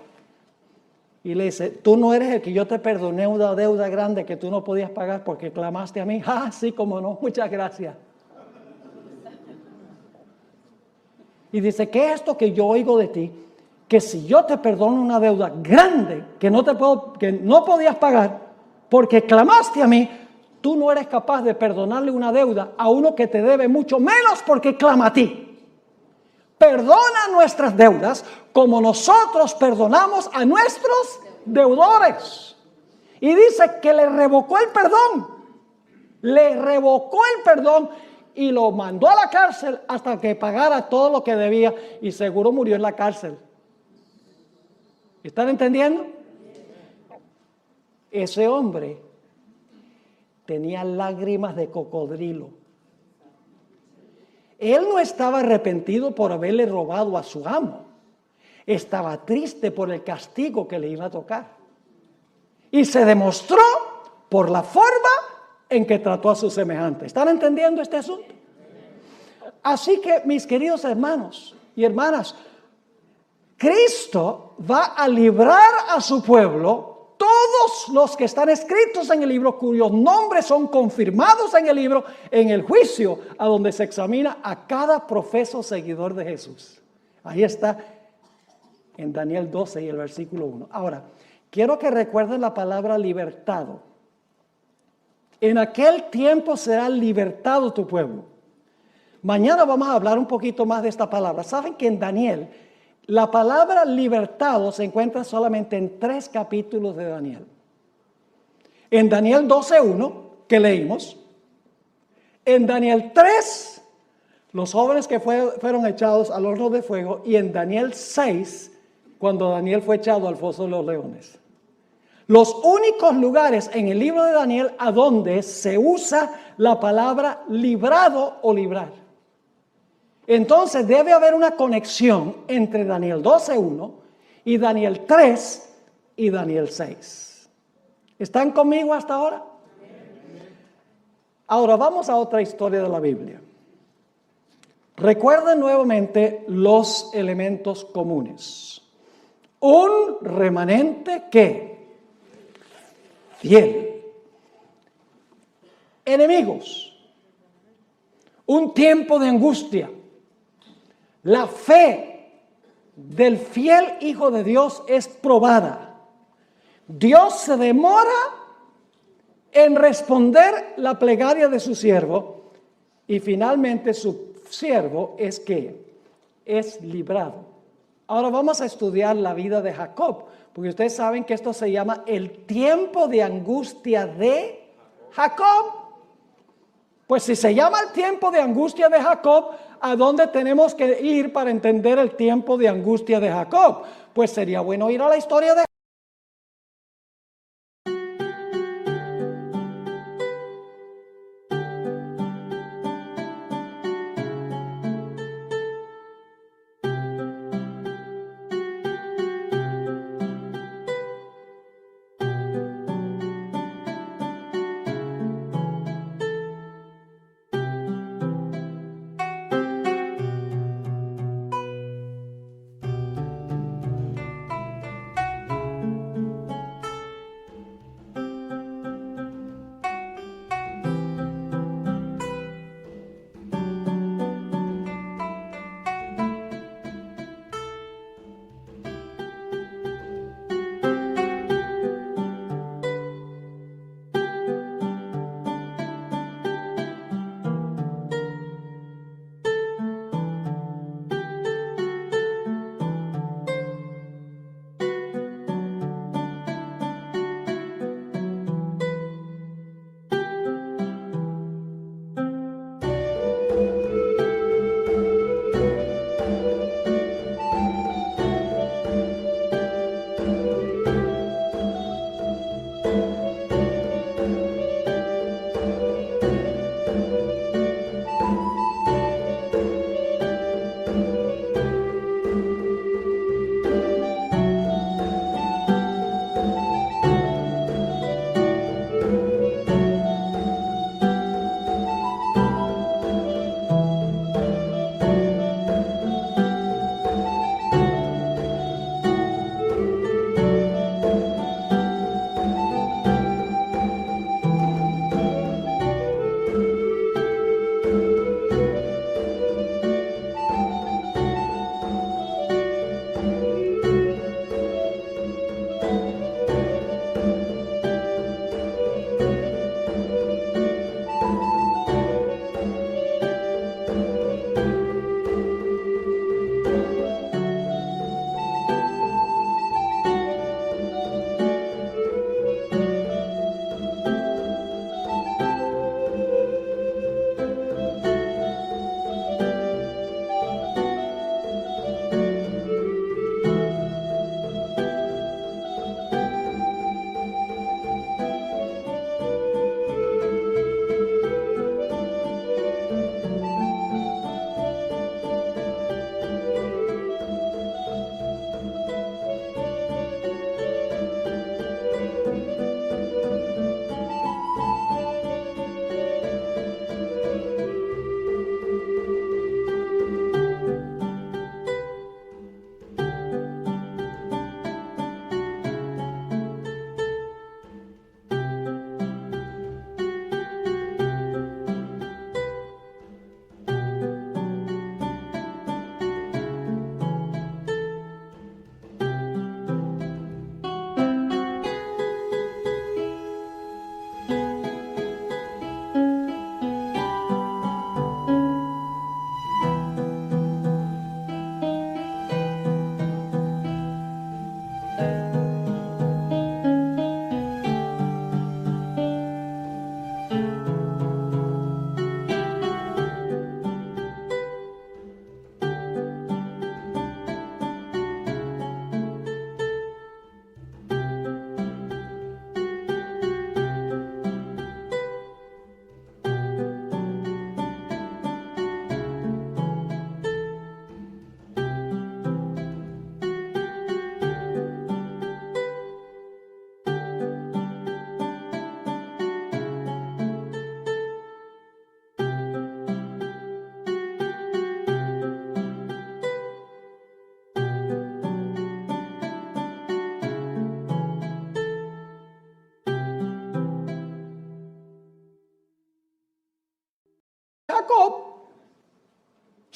Y le dice, tú no eres el que yo te perdoné una deuda grande que tú no podías pagar porque clamaste a mí. Ah, sí, como no, muchas gracias. Y dice, ¿qué es esto que yo oigo de ti? Que si yo te perdono una deuda grande que no podías pagar porque clamaste a mí, tú no eres capaz de perdonarle una deuda a uno que te debe mucho menos porque clama a ti. Perdona nuestras deudas como nosotros perdonamos a nuestros deudores. Y dice que le revocó el perdón. Le revocó el perdón y lo mandó a la cárcel hasta que pagara todo lo que debía y seguro murió en la cárcel. ¿Están entendiendo? Ese hombre tenía lágrimas de cocodrilo. Él no estaba arrepentido por haberle robado a su amo. Estaba triste por el castigo que le iba a tocar. Y se demostró por la forma en que trató a sus semejantes. ¿Están entendiendo este asunto? Así que, mis queridos hermanos y hermanas, Cristo va a librar a su pueblo, todos los que están escritos en el libro, cuyos nombres son confirmados en el libro, en el juicio, a donde se examina a cada profeso seguidor de Jesús. Ahí está en Daniel 12 y el versículo 1. Ahora, quiero que recuerden la palabra libertado. En aquel tiempo será libertado tu pueblo. Mañana vamos a hablar un poquito más de esta palabra. Saben que en Daniel la palabra libertado se encuentra solamente en 3 capítulos de Daniel. En Daniel 12:1, que leímos. En Daniel 3, los jóvenes que fueron echados al horno de fuego. Y en Daniel 6, cuando Daniel fue echado al foso de los leones. Los únicos lugares en el libro de Daniel a donde se usa la palabra librado o librar. Entonces debe haber una conexión entre Daniel 12:1 y Daniel 3 y Daniel 6. ¿Están conmigo hasta ahora? Ahora vamos a otra historia de la Biblia. Recuerden nuevamente los elementos comunes. Un remanente que fiel. Enemigos. Un tiempo de angustia. La fe del fiel Hijo de Dios es probada. Dios se demora en responder la plegaria de su siervo y finalmente su siervo es librado. Ahora vamos a estudiar la vida de Jacob, porque ustedes saben que esto se llama el tiempo de angustia de Jacob. Pues si se llama el tiempo de angustia de Jacob, ¿a dónde tenemos que ir para entender el tiempo de angustia de Jacob? Pues sería bueno ir a la historia de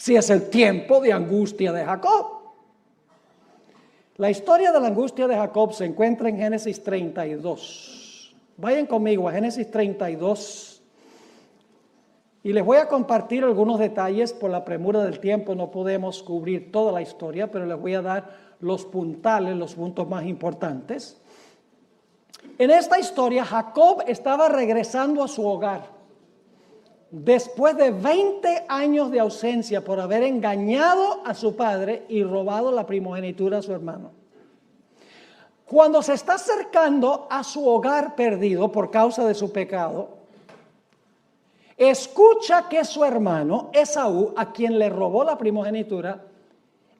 si es el tiempo de angustia de Jacob. La historia de la angustia de Jacob se encuentra en Génesis 32. Vayan conmigo a Génesis 32 y les voy a compartir algunos detalles. Por la premura del tiempo no podemos cubrir toda la historia, pero les voy a dar los puntales, los puntos más importantes. En esta historia, Jacob estaba regresando a su hogar después de 20 años de ausencia por haber engañado a su padre y robado la primogenitura a su hermano. Cuando se está acercando a su hogar perdido por causa de su pecado, escucha que su hermano Esaú, a quien le robó la primogenitura,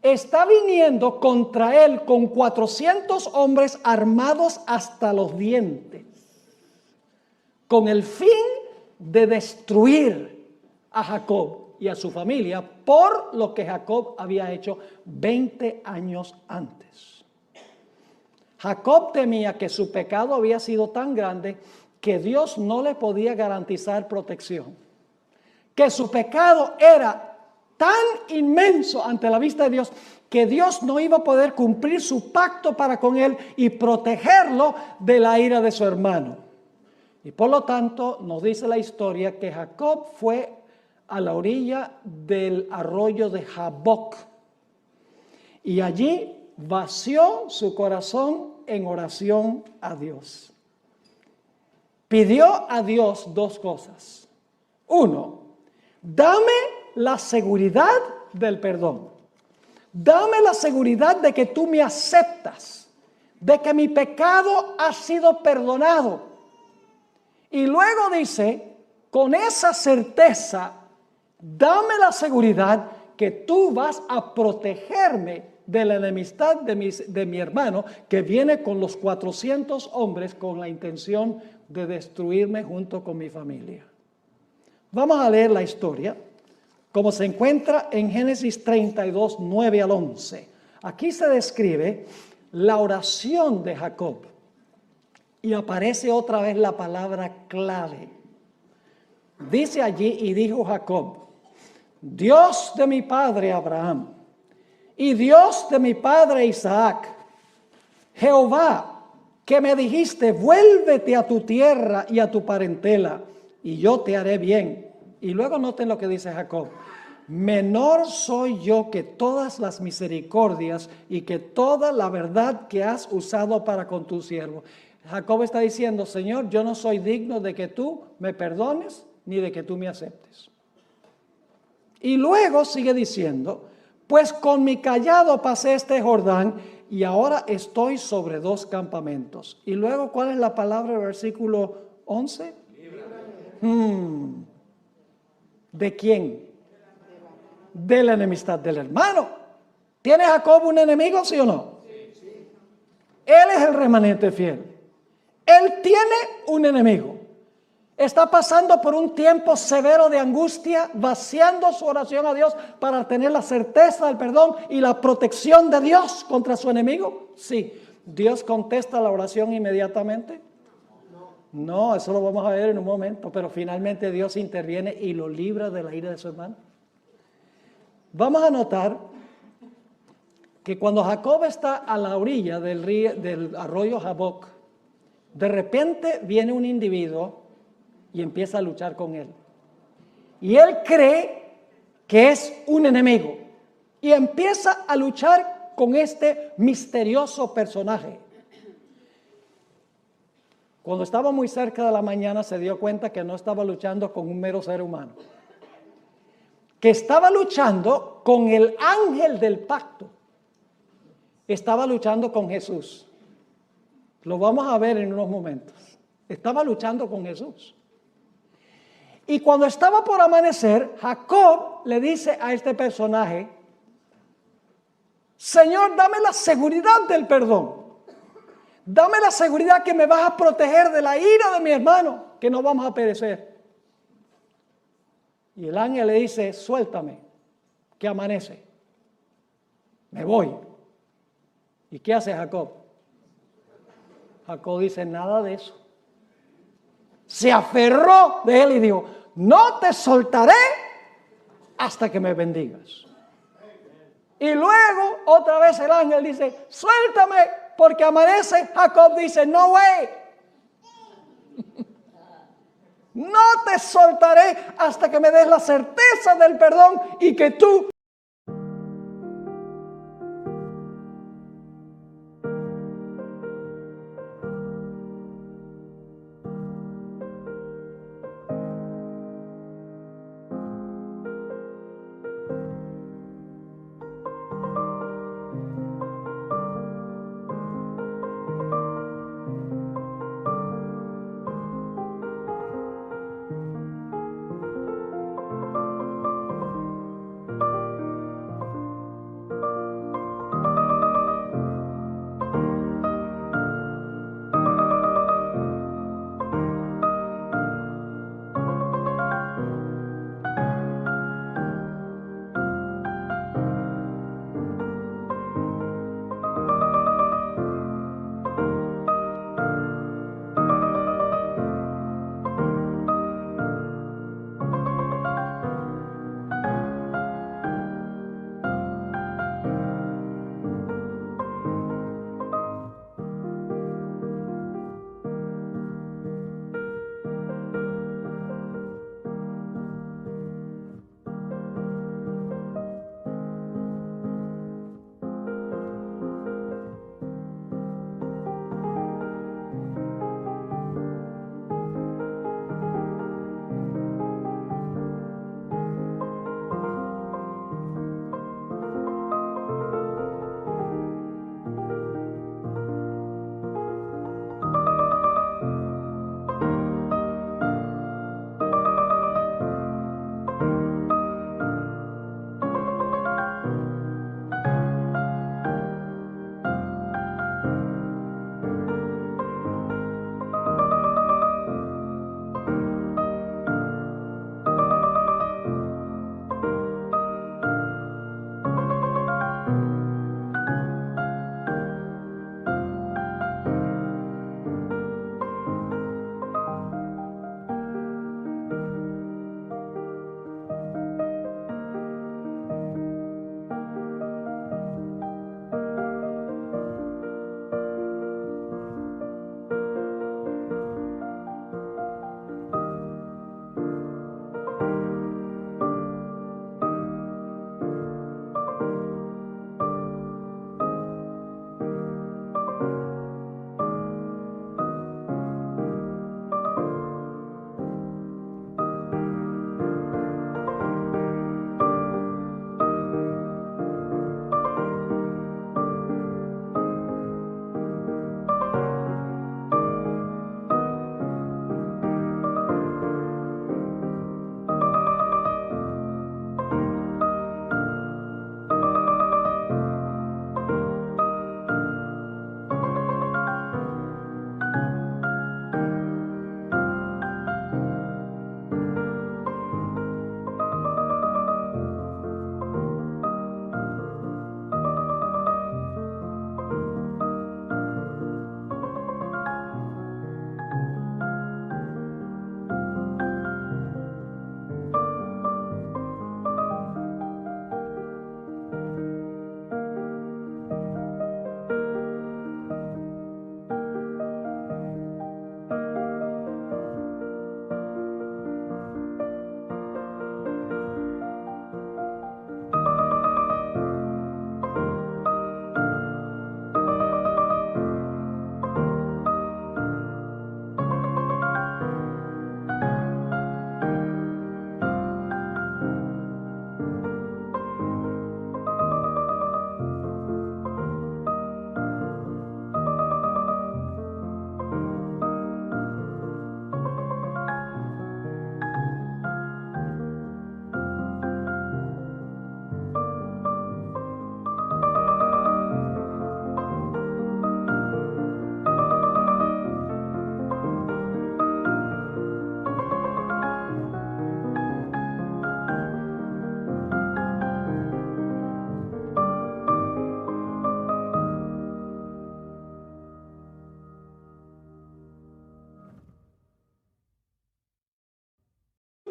está viniendo contra él con 400 hombres armados hasta los dientes, con el fin de destruir a Jacob y a su familia por lo que Jacob había hecho 20 años antes. Jacob temía que su pecado había sido tan grande que Dios no le podía garantizar protección, que su pecado era tan inmenso ante la vista de Dios que Dios no iba a poder cumplir su pacto para con él y protegerlo de la ira de su hermano. Y por lo tanto nos dice la historia que Jacob fue a la orilla del arroyo de Jaboc y allí vació su corazón en oración a Dios. Pidió a Dios dos cosas. Uno, dame la seguridad del perdón. Dame la seguridad de que tú me aceptas, de que mi pecado ha sido perdonado. Y luego dice, con esa certeza, dame la seguridad que tú vas a protegerme de la enemistad de mi hermano, que viene con los 400 hombres con la intención de destruirme junto con mi familia. Vamos a leer la historia, como se encuentra en Génesis 32, 9 al 11. Aquí se describe la oración de Jacob. Y aparece otra vez la palabra clave. Dice allí, y dijo Jacob, Dios de mi padre Abraham y Dios de mi padre Isaac, Jehová, que me dijiste, vuélvete a tu tierra y a tu parentela, y yo te haré bien. Y luego noten lo que dice Jacob. Menor soy yo que todas las misericordias y que toda la verdad que has usado para con tu siervo. Jacob está diciendo, Señor, yo no soy digno de que tú me perdones ni de que tú me aceptes. Y luego sigue diciendo, pues con mi cayado pasé este Jordán y ahora estoy sobre 2 campamentos. Y luego, ¿cuál es la palabra del versículo 11? ¿De quién? De la enemistad del hermano. ¿Tiene Jacob un enemigo, sí o no? Sí. Él es el remanente fiel. Él tiene un enemigo. Está pasando por un tiempo severo de angustia, vaciando su oración a Dios para tener la certeza del perdón y la protección de Dios contra su enemigo. Sí. ¿Dios contesta la oración inmediatamente? No, eso lo vamos a ver en un momento, pero finalmente Dios interviene y lo libra de la ira de su hermano. Vamos a notar que cuando Jacob está a la orilla del arroyo Jaboc, de repente viene un individuo y empieza a luchar con él. Y él cree que es un enemigo y empieza a luchar con este misterioso personaje. Cuando estaba muy cerca de la mañana se dio cuenta que no estaba luchando con un mero ser humano, que estaba luchando con el ángel del pacto. Estaba luchando con Jesús. Lo vamos a ver en unos momentos. Estaba luchando con Jesús. Y cuando estaba por amanecer, Jacob le dice a este personaje, Señor, dame la seguridad del perdón. Dame la seguridad que me vas a proteger de la ira de mi hermano, que no vamos a perecer. Y el ángel le dice, suéltame, que amanece. Me voy. ¿Y qué hace Jacob? Jacob dice, nada de eso. Se aferró de él y dijo, no te soltaré hasta que me bendigas. Y luego otra vez el ángel dice, suéltame, porque amanece. Jacob dice, no way. No te soltaré hasta que me des la certeza del perdón y que tú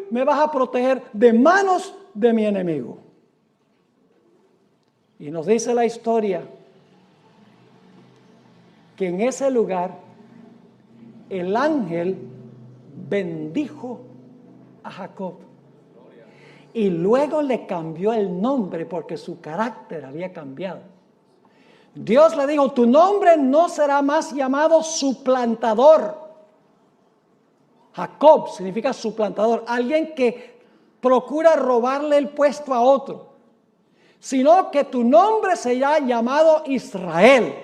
me vas a proteger de manos de mi enemigo. Y nos dice la historia que en ese lugar el ángel bendijo a Jacob. Y luego le cambió el nombre porque su carácter había cambiado. Dios le dijo, tu nombre no será más llamado suplantador. Jacob significa suplantador, alguien que procura robarle el puesto a otro. Sino que tu nombre será llamado Israel,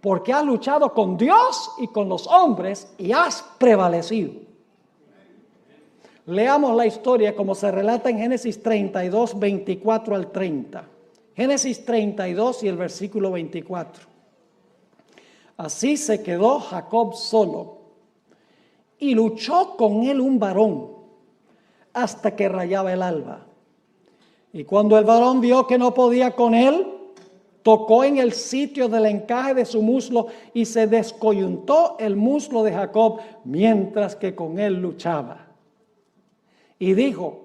porque has luchado con Dios y con los hombres y has prevalecido. Leamos la historia como se relata en Génesis 32, 24 al 30. Génesis 32 y el versículo 24. Así se quedó Jacob solo y luchó con él un varón hasta que rayaba el alba. Y cuando el varón vio que no podía con él, tocó en el sitio del encaje de su muslo y se descoyuntó el muslo de Jacob mientras que con él luchaba. Y dijo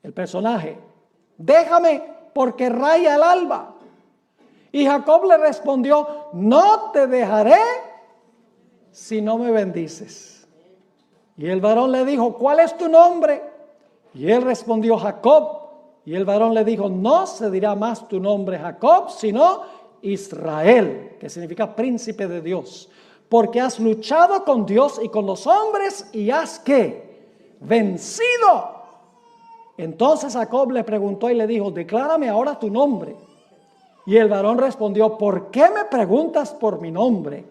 el personaje, déjame porque raya el alba. Y Jacob le respondió, no te dejaré si no me bendices. Y el varón le dijo, ¿cuál es tu nombre? Y él respondió, Jacob. Y el varón le dijo, no se dirá más tu nombre Jacob, sino Israel, que significa príncipe de Dios. Porque has luchado con Dios y con los hombres y has, ¿qué? Vencido. Entonces Jacob le preguntó y le dijo, declárame ahora tu nombre. Y el varón respondió, ¿por qué me preguntas por mi nombre?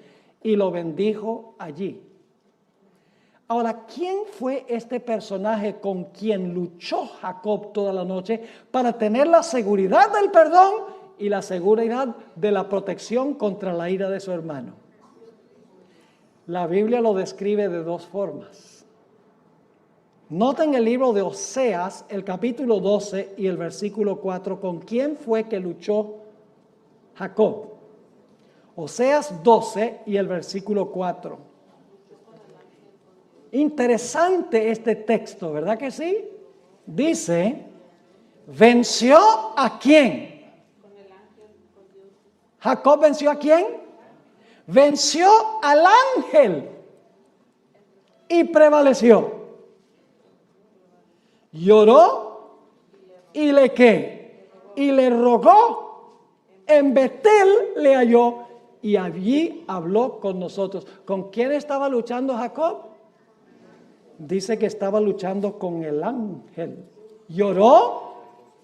Y lo bendijo allí. Ahora, ¿quién fue este personaje con quien luchó Jacob toda la noche para tener la seguridad del perdón y la seguridad de la protección contra la ira de su hermano? La Biblia lo describe de dos formas. Noten el libro de Oseas, el capítulo 12 y el versículo 4, ¿con quién fue que luchó Jacob? Oseas 12 y el versículo 4. Interesante este texto, ¿verdad que sí? Dice, ¿venció a quién? ¿Jacob venció a quién? Venció al ángel y prevaleció. Lloró y le ¿qué? Y le rogó. En Betel le halló y allí habló con nosotros. ¿Con quién estaba luchando Jacob? Dice que estaba luchando con el ángel. Lloró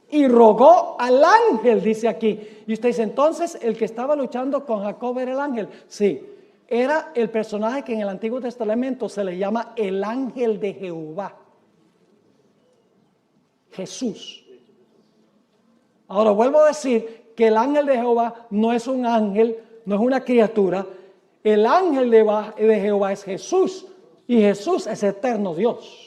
y rogó al ángel, dice aquí. Y usted dice, entonces, ¿el que estaba luchando con Jacob era el ángel? Sí, era el personaje que en el Antiguo Testamento se le llama el ángel de Jehová. Jesús. Ahora vuelvo a decir que el ángel de Jehová no es un ángel, no es una criatura. El ángel de Jehová es Jesús. Y Jesús es eterno Dios.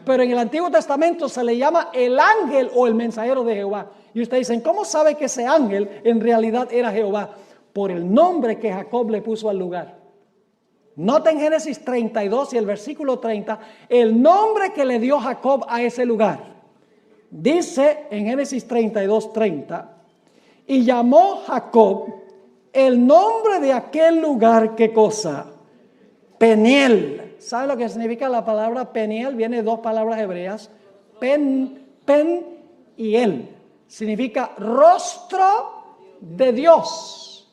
Pero en el Antiguo Testamento se le llama el ángel o el mensajero de Jehová. Y ustedes dicen, ¿cómo sabe que ese ángel en realidad era Jehová? Por el nombre que Jacob le puso al lugar. Noten Génesis 32 y el versículo 30, el nombre que le dio Jacob a ese lugar. Dice en Génesis 32, 30, y llamó Jacob el nombre de aquel lugar, ¿qué cosa? Peniel. ¿Sabe lo que significa la palabra Peniel? Viene de dos palabras hebreas, pen y el. Significa rostro de Dios.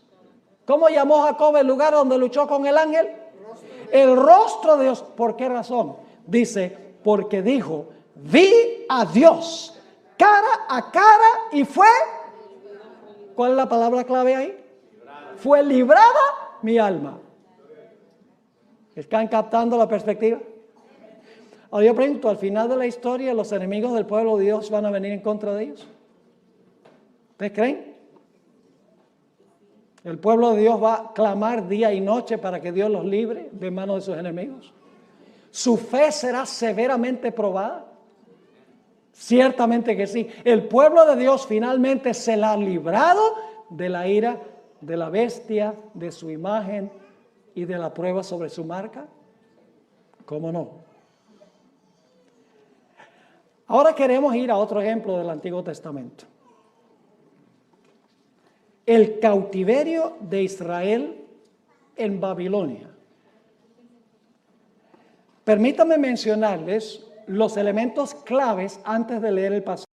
¿Cómo llamó Jacob el lugar donde luchó con el ángel? El rostro de Dios. ¿Por qué razón? Dice, porque dijo, vi a Dios cara a cara y fue, ¿cuál es la palabra clave ahí? Fue librada mi alma. ¿Están captando la perspectiva? Ahora yo pregunto, al final de la historia, ¿los enemigos del pueblo de Dios van a venir en contra de ellos? ¿Ustedes creen? ¿El pueblo de Dios va a clamar día y noche para que Dios los libre de manos de sus enemigos? ¿Su fe será severamente probada? Ciertamente que sí. El pueblo de Dios finalmente se la ha librado de la ira de la bestia, de su imagen y de la prueba sobre su marca. ¿Cómo no? Ahora queremos ir a otro ejemplo del Antiguo Testamento. El cautiverio de Israel en Babilonia. Permítanme mencionarles los elementos claves antes de leer el pasaje.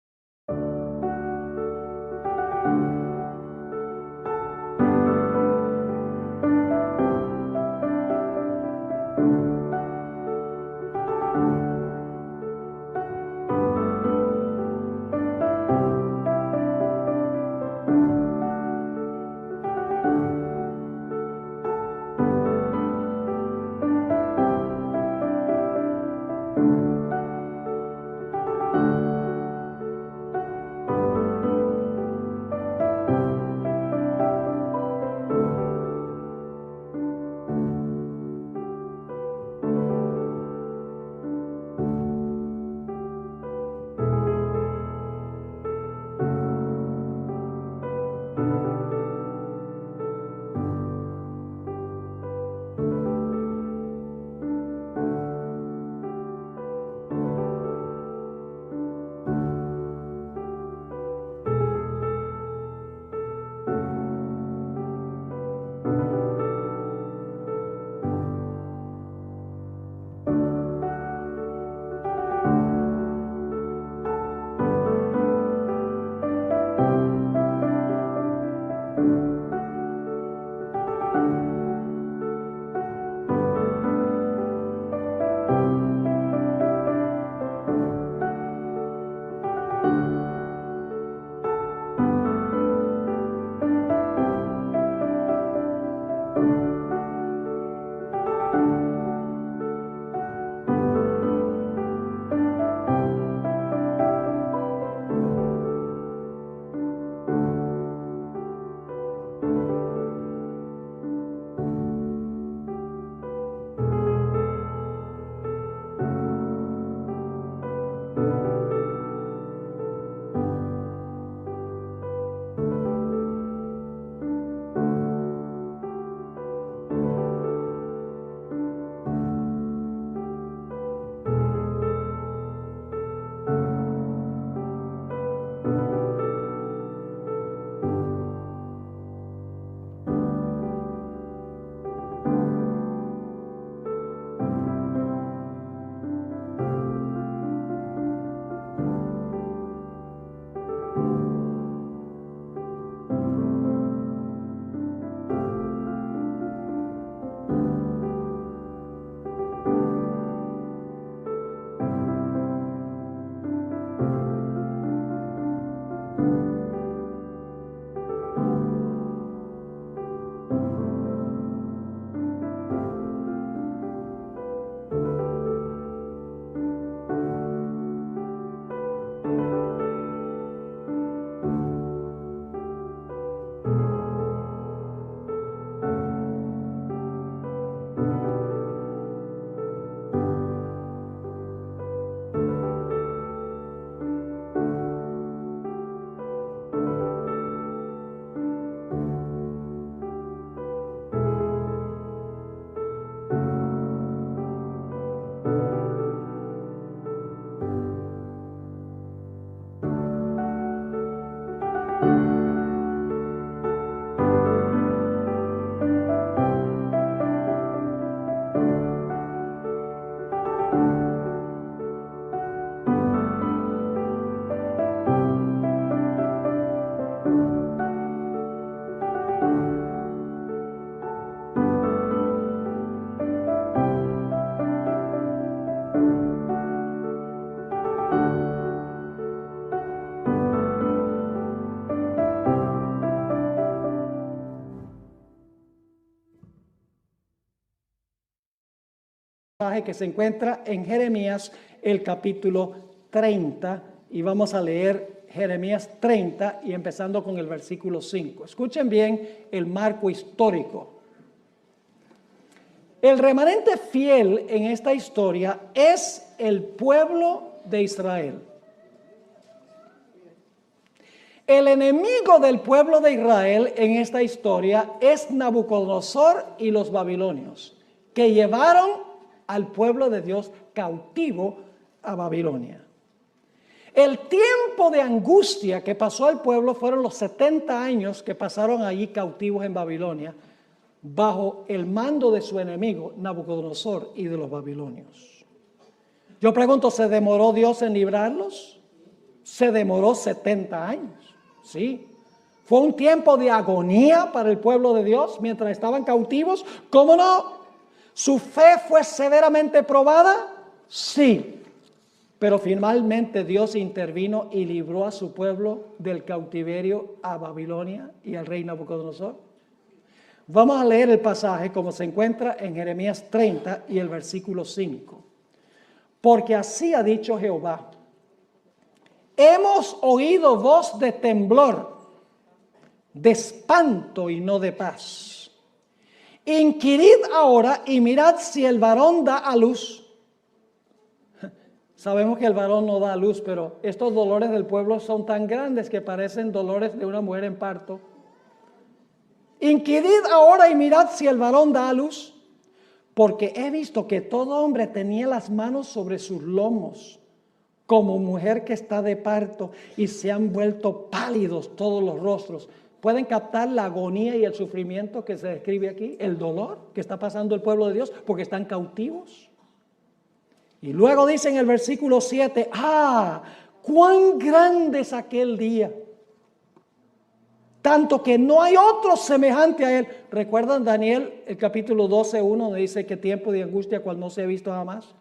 Que se encuentra en Jeremías, el capítulo 30, y vamos a leer Jeremías 30 y empezando con el versículo 5. Escuchen bien el marco histórico. El remanente fiel en esta historia es el pueblo de Israel. El enemigo del pueblo de Israel en esta historia es Nabucodonosor y los babilonios, que llevaron al pueblo de Dios cautivo a Babilonia. El tiempo de angustia que pasó el pueblo fueron los 70 años que pasaron allí cautivos en Babilonia, bajo el mando de su enemigo, Nabucodonosor, y de los babilonios. Yo pregunto, ¿se demoró Dios en librarlos? Se demoró 70 años, ¿sí? ¿Fue un tiempo de agonía para el pueblo de Dios mientras estaban cautivos? ¿Cómo no? ¿Su fe fue severamente probada? Sí. Pero finalmente Dios intervino y libró a su pueblo del cautiverio a Babilonia y al rey Nabucodonosor. Vamos a leer el pasaje como se encuentra en Jeremías 30 y el versículo 5. Porque así ha dicho Jehová: hemos oído voz de temblor, de espanto y no de paz. Inquirid ahora y mirad si el varón da a luz. Sabemos que el varón no da a luz, pero estos dolores del pueblo son tan grandes que parecen dolores de una mujer en parto. Inquirid ahora y mirad si el varón da a luz, porque he visto que todo hombre tenía las manos sobre sus lomos, como mujer que está de parto, y se han vuelto pálidos todos los rostros. ¿Pueden captar la agonía y el sufrimiento que se describe aquí? El dolor que está pasando el pueblo de Dios porque están cautivos. Y luego dice en el versículo 7, cuán grande es aquel día, tanto que no hay otro semejante a él. ¿Recuerdan Daniel, el capítulo 12:1, donde dice que tiempo de angustia cual no se ha visto jamás?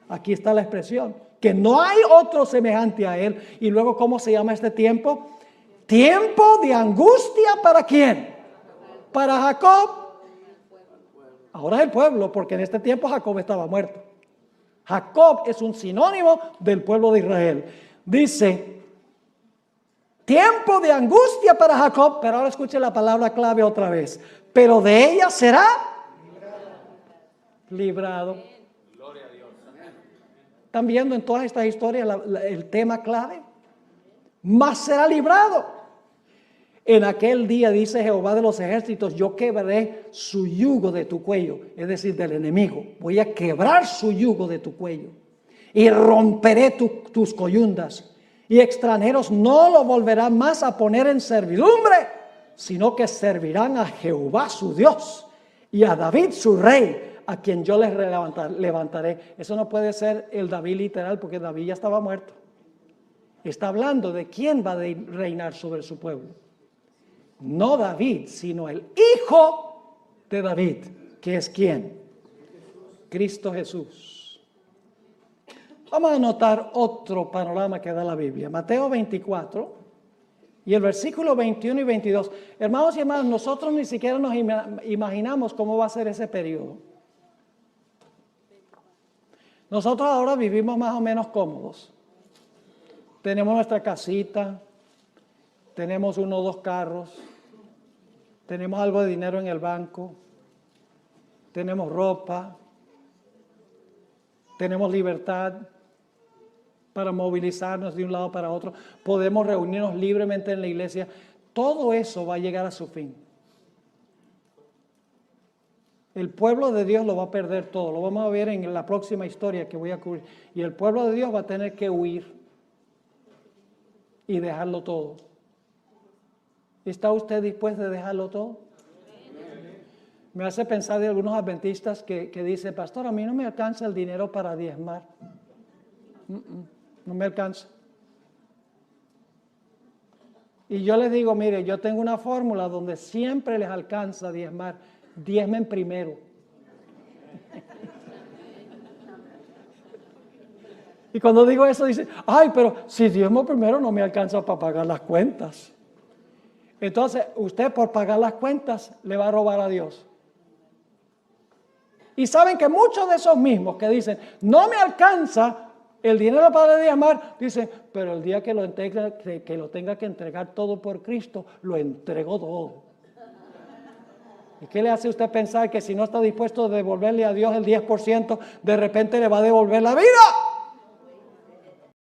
Aquí está la expresión, que no hay otro semejante a él. Y luego, ¿cómo se llama este tiempo? Tiempo de angustia, ¿para quién? Para Jacob. Ahora es el pueblo, porque en este tiempo Jacob estaba muerto. Jacob es un sinónimo del pueblo de Israel. Dice, tiempo de angustia para Jacob, pero ahora escuche la palabra clave otra vez. Pero de ella será librado. ¿Están viendo en todas estas historias el tema clave? Mas será librado. En aquel día, dice Jehová de los ejércitos, yo quebraré su yugo de tu cuello, es decir, del enemigo. Voy a quebrar su yugo de tu cuello y romperé tus coyundas. Y extranjeros no lo volverán más a poner en servidumbre, sino que servirán a Jehová su Dios y a David su rey, a quien yo les levantaré. Eso no puede ser el David literal, porque David ya estaba muerto. Está hablando de quién va a reinar sobre su pueblo. No David, sino el hijo de David, que es ¿quién? Cristo Jesús. Vamos a notar otro panorama que da la Biblia. Mateo 24 y el versículo 21 y 22. Hermanos y hermanas, nosotros ni siquiera nos imaginamos cómo va a ser ese periodo. Nosotros ahora vivimos más o menos cómodos. Tenemos nuestra casita, tenemos 1 o 2 carros, tenemos algo de dinero en el banco, tenemos ropa, tenemos libertad para movilizarnos de un lado para otro, podemos reunirnos libremente en la iglesia. Todo eso va a llegar a su fin. El pueblo de Dios lo va a perder todo, lo vamos a ver en la próxima historia que voy a cubrir. Y el pueblo de Dios va a tener que huir y dejarlo todo. ¿Está usted dispuesto a dejarlo todo? Me hace pensar de algunos adventistas que dicen, pastor, a mí no me alcanza el dinero para diezmar. No me alcanza. Y yo les digo, mire, yo tengo una fórmula donde siempre les alcanza diezmar. Diezmen primero. Y cuando digo eso dicen, ay, pero si diezmo primero no me alcanza para pagar las cuentas. Entonces, usted por pagar las cuentas le va a robar a Dios. Y saben que muchos de esos mismos que dicen, no me alcanza el dinero para diezmar, dicen, pero el día que lo tenga que entregar todo por Cristo, lo entrego todo. ¿Y qué le hace a usted pensar que si no está dispuesto a devolverle a Dios el 10%, de repente le va a devolver la vida?